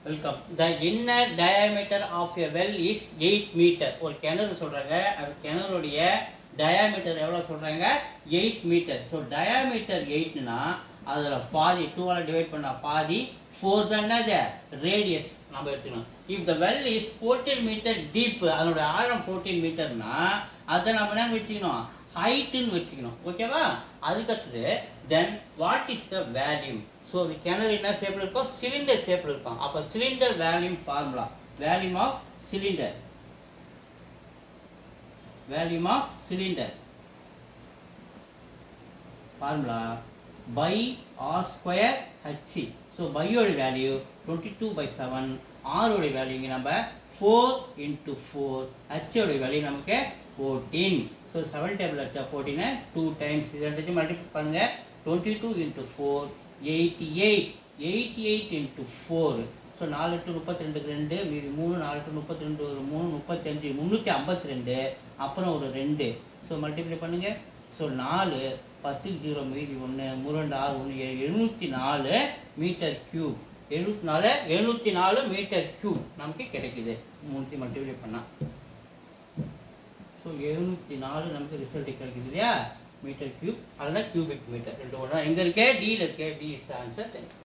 Welcome. The inner diameter of a well is 8 meter. ஒரு கிணறு சொல்றாங்க. அது கிணறுடைய diameter எவ்வளவு சொல்றாங்க? 8 meter. So diameter 8 னா அதுல பாதி 2 ஆல டிவைட் பண்ணா பாதி 4 தான் என்னது? radius நம்ம எடுத்துக்கணும். If the well is 14 meter deep, அதோட ஆழம் 14 meter னா அத நம்ம என்ன வெச்சுக்கணும்? height ன்னு வெச்சுக்கணும். ஓகேவா? அதுக்கு அடுத்து then what is the volume? So the கிணறு என்ன ஷேப்ல இருக்கும்? சிலிண்டர் ஷேப்ல இருக்கும். அப்ப cylinder volume formula, volume of cylinder, volume of cylinder formula by r square hc. So by ஓட வேல்யூ 22/7, r ஓட வேல்யூ இங்க நம்ம 4 into 4, h ஓட வேல்யூ நமக்கு 14. So 7 டேபிள் எடுத்தா 14 2 டைம்ஸ் இத ரெண்டையும் மல்டிப்ளை பண்ணுங்க. 22 into 4 88, 88 into 4. So 4 to 32 2, மீதி 3, 4 to 32 ஒரு 3, 35, 352, அப்புறம் ஒரு 2. So மல்டிப்ளை பண்ணுங்க. So 4 10 0 மீதி 1, 3 6 1 704 மீட்டர் கியூப். 704 மீட்டர் கியூப் நமக்கு கிடைக்குது. 3 மல்டிப்ளை பண்ணா. So 704 நமக்கு ரிசல்ட் கிடைக்குது இல்லையா? மீட்டர் கியூப், அதுதான் கியூபிக் மீட்டர். ரெண்டு ஒண்ணா எங்க இருக்கு? D ல இருக்கு. D is the answer.